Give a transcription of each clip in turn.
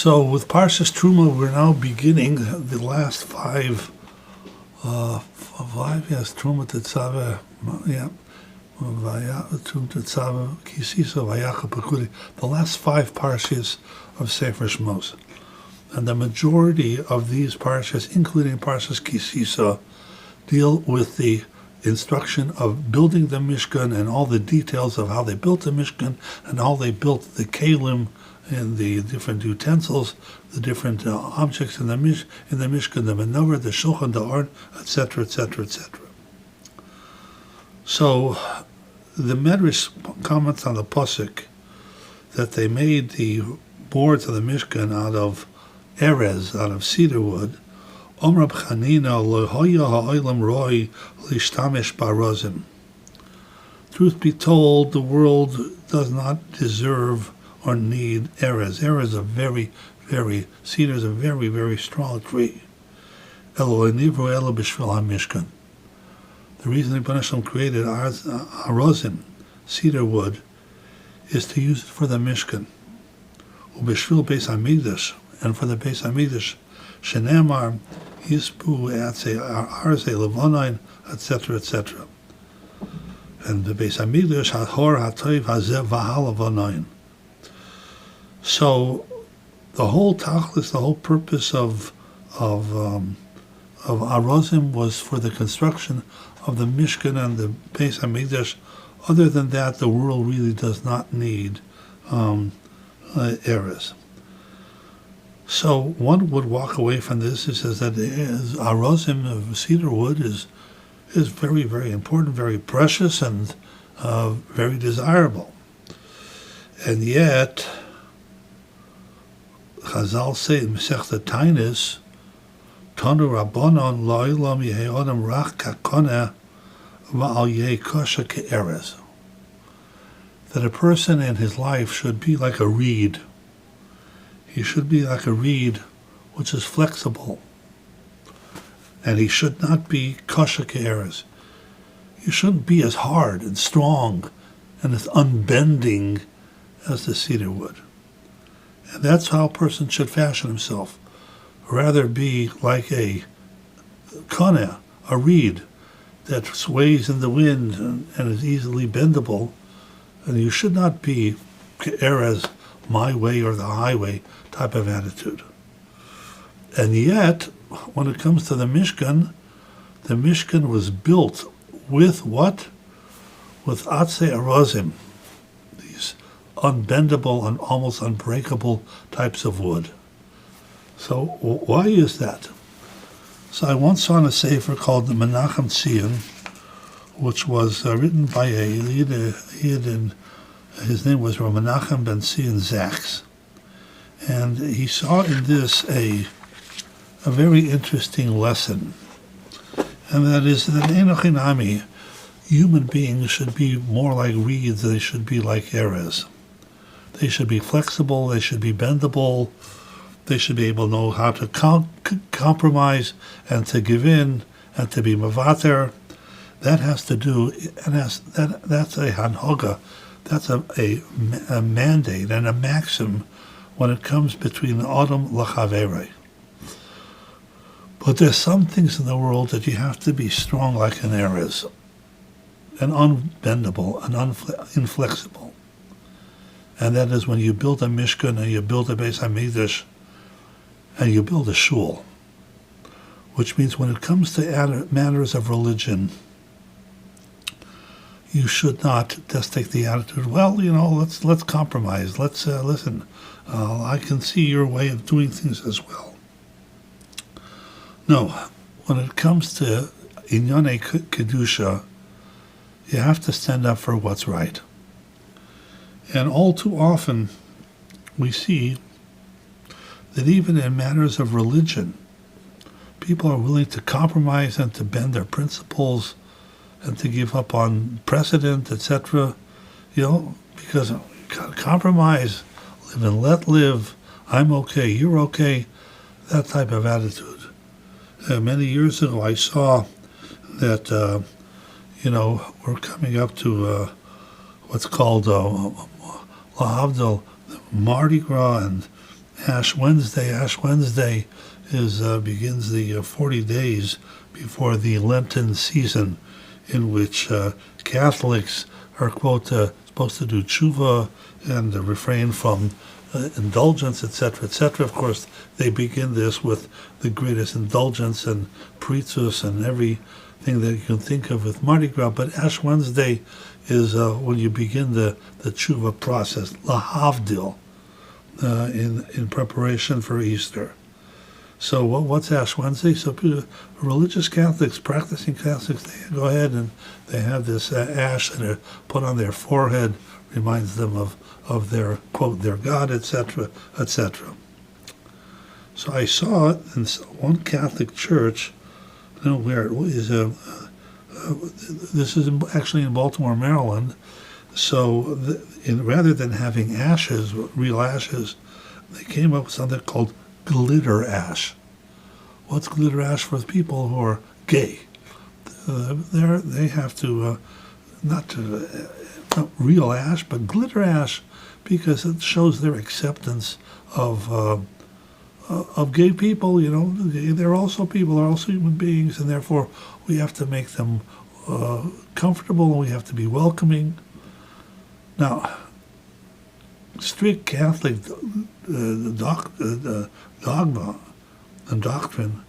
So with Parshas Terumah, we're now beginning the last five, Terumah Tetzaveh, Terumah Tetzaveh, Kisisa, Vayacha Pekudi, the last five Parshas of Sefer Shmos. And the majority of these Parshas, including Parshas Kisisa, deal with the instruction of building the Mishkan and all the details of how they built the Mishkan and how they built the Kalim and the different utensils, the different objects in the Mishkan, the menorah, the shulchan, the aron, etc., etc., etc. So the Medrash comments on the pasuk that they made the boards of the Mishkan out of erez, out of cedar wood. Omrab Chanina lohoya ha'olam roi lishtamish barozim. Truth be told, the world does not deserve or need erez. Erez is a cedar is a very, very strong tree. Elo nivru elo b'shvil ha'mishkan. The reason the Rebbeinu Shalom created arozim, cedar wood, is to use it for the Mishkan. Ub'shvil Beis Hamikdash, and for the Beis Hamikdash, shenemar yispu atze arze levonayin, etc., etc. And the Beis Hamikdash hahor hatoiv hazev v'halavonayin. So the whole tachlis, the whole purpose of arozim was for the construction of the Mishkan and the Beis Hamikdash. Other than that, the world really does not need erez. So one would walk away from this and says that arozim of cedar wood is very, very important, very precious, and very desirable. And yet, Chazal say in Masechta Tainis, Tanu Rabbanon lo'ilam yeheodam rach kakoneh va'al yeh kosher ke'erez. That a person in his life should be like a reed. He should be like a reed which is flexible. And he should not be kosher ke'erez. He shouldn't be as hard and strong and as unbending as the cedar wood. And that's how a person should fashion himself. Rather be like a koneh, a reed that sways in the wind and is easily bendable. And you should not be ke'erez, my way or the highway type of attitude. And yet, when it comes to the Mishkan was built with what? With atze arozim, these unbendable and almost unbreakable types of wood. So why is that? So I once saw in a sefer called the Menachem Tzion, which was written by a Yid in, his name was Menachem ben Tzion Zaks. And he saw in this a very interesting lesson. And that is that Enochinami, human beings should be more like reeds, they should be like erez. They should be flexible, they should be bendable, they should be able to know how to compromise and to give in and to be mevater. That has to do, and that's a hanhoga, that's a mandate and a maxim when it comes between Adam l'chaverei. But there's some things in the world that you have to be strong like an erez, and unbendable and inflexible. And that is when you build a Mishkan and you build a Beis Hamikdash and you build a shul. Which means when it comes to matters of religion, you should not just take the attitude, well, let's compromise, let's listen. I can see your way of doing things as well. No, when it comes to Inyane Kedusha, you have to stand up for what's right. And all too often, we see that even in matters of religion, people are willing to compromise and to bend their principles and to give up on precedent, etc. Because compromise, live and let live, I'm okay, you're okay, that type of attitude. Many years ago, I saw that, we're coming up to what's called Lahavdil, Mardi Gras, Ash Wednesday. Ash Wednesday is begins the 40 days before the Lenten season, in which Catholics are, quote, supposed to do tshuva and refrain from indulgence, etc., etc. Of course, they begin this with the greatest indulgence and pritzus and everything that you can think of with Mardi Gras. But Ash Wednesday is when you begin the tshuva process, lahavdil, in preparation for Easter. So what's Ash Wednesday? So religious Catholics, practicing Catholics, they go ahead and they have this ash that are put on their forehead, reminds them of their, quote, their God, etc., etc. So I saw it in one Catholic church, I don't know where it is, this is actually in Baltimore, Maryland. So rather than having ashes, real ashes, they came up with something called glitter ash. What's glitter ash for people who are gay? They have to, not real ash, but glitter ash, because it shows their acceptance of gay people. You know, they're also people, they're also human beings, and therefore we have to make them comfortable, and we have to be welcoming. Now, strict Catholic dogma and doctrine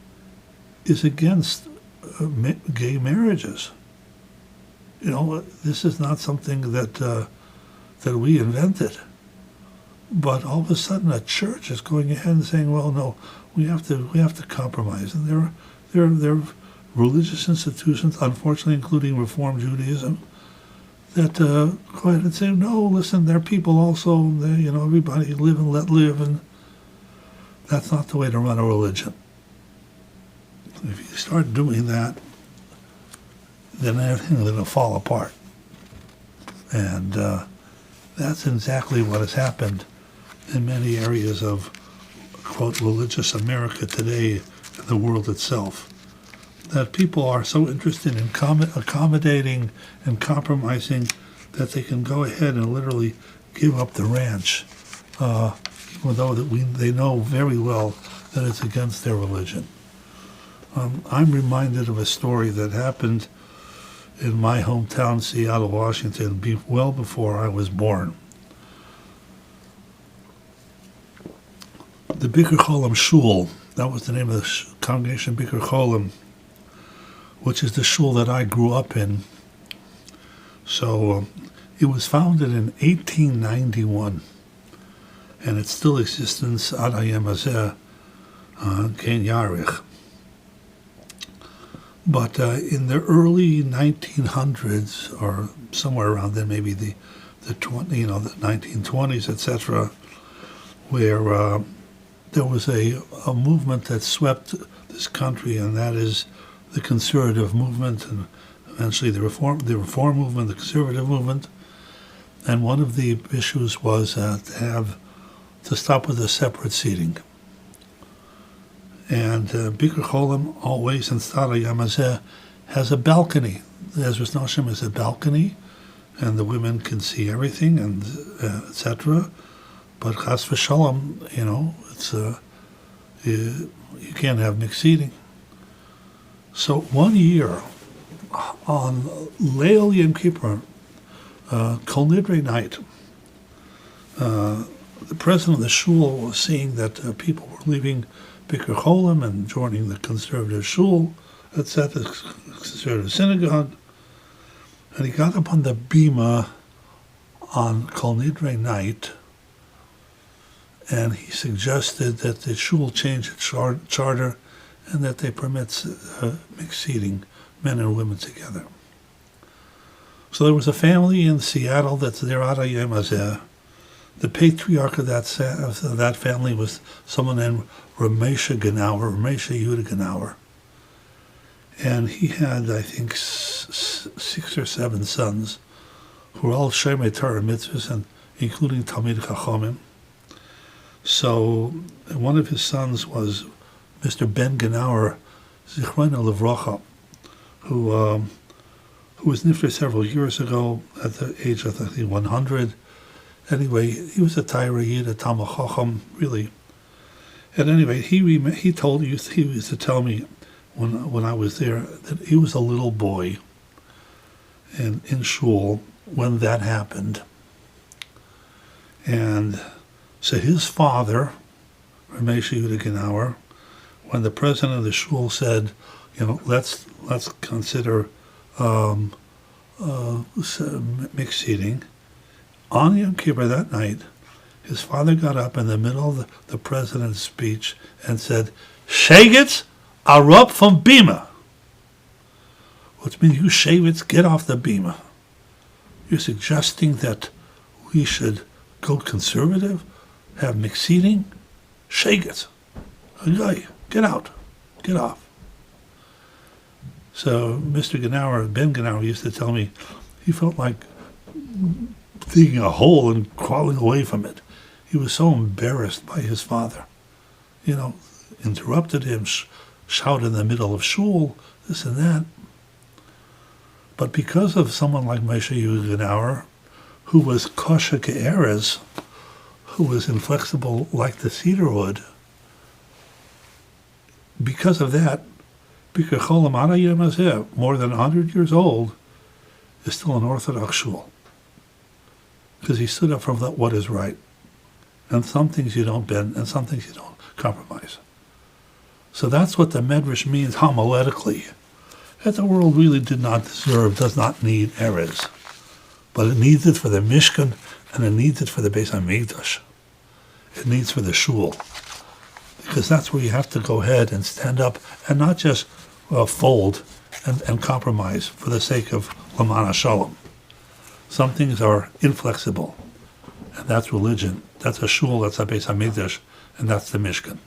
is against gay marriages. You know, this is not something that we invented. But all of a sudden, a church is going ahead and saying, "Well, no, we have to compromise." And there are religious institutions, unfortunately, including Reform Judaism, that go ahead and say, "No, listen, they're people also. Everybody live and let live," and that's not the way to run a religion. If you start doing that, then everything is going to fall apart. And that's exactly what has happened in many areas of, quote, religious America today and the world itself. That people are so interested in accommodating and compromising that they can go ahead and literally give up the ranch, even though they know very well that it's against their religion. I'm reminded of a story that happened in my hometown, Seattle, Washington, well before I was born. The Bikur Cholim Shul, that was the name of the congregation, Bikur Cholim, which is the shul that I grew up in. So it was founded in 1891, and it still exists in Ad Hayom Hazeh, Ken Yarich. But in the early 1900s, or somewhere around then, maybe the 1920s, etc., where there was a movement that swept this country, and that is the conservative movement, and eventually the reform movement, the conservative movement. And one of the issues was to stop with the separate seating. And Bikur Cholim always in Ad Hayom Hazeh has a balcony. The Ezras Noshim is a balcony, and the women can see everything, and etc. But Chas v'Shalom, it's you can't have mixed seating. So one year on Leil Yom Kippur, Kol Nidre night, the president of the shul was seeing that people were leaving Bikur Cholim and joining the conservative shul, etc., conservative synagogue, and he got up on the bima on Kol Nidre night, and he suggested that the shul change its charter and that they permit mixed seating, men and women together. So there was a family in Seattle that's there Ad Hayom Hazeh. The patriarch of that family was someone named Ramesha Yehuda Genauer. And he had, I think, 6 or 7 sons who were all Shemei Torah mitzvahs, and including Talmid Chachomim. So one of his sons was Mr. Ben Genauer, Zichrona Livrocha, who was nifter several years ago at the age of, I think, 100. Anyway, he was a Torah Yid, a Talmid Chacham, really At any rate, he used to tell me when I was there that he was a little boy and in shul when that happened. And so his father, Rabbi Yissocher, when the president of the shul said, let's consider mixed seating, on Yom Kippur that night, his father got up in the middle of the president's speech and said, "Shegitz, arup from bima," which means, you Shavitz, get off the bima. You're suggesting that we should go conservative, have mixed seating? Shegitz, get out, get off. So Mr. Ben Genauer used to tell me he felt like digging a hole and crawling away from it. He was so embarrassed by his father. Interrupted him, shouted in the middle of shul, this and that. But because of someone like Moshe Genauer, who was kosher ke'erez, who was inflexible like the cedar wood, because of that, more than 100 years old, is still an Orthodox shul. Because he stood up for what is right. And some things you don't bend, and some things you don't compromise. So that's what the Medrash means homiletically. That the world really does not need Erez. But it needs it for the Mishkan, and it needs it for the Beis HaMikdash. It needs for the shul. Because that's where you have to go ahead and stand up, and not just fold and compromise for the sake of Laman HaShalom. Some things are inflexible, and that's religion. That's a shul, that's a Beis HaMikdash, and that's the Mishkan.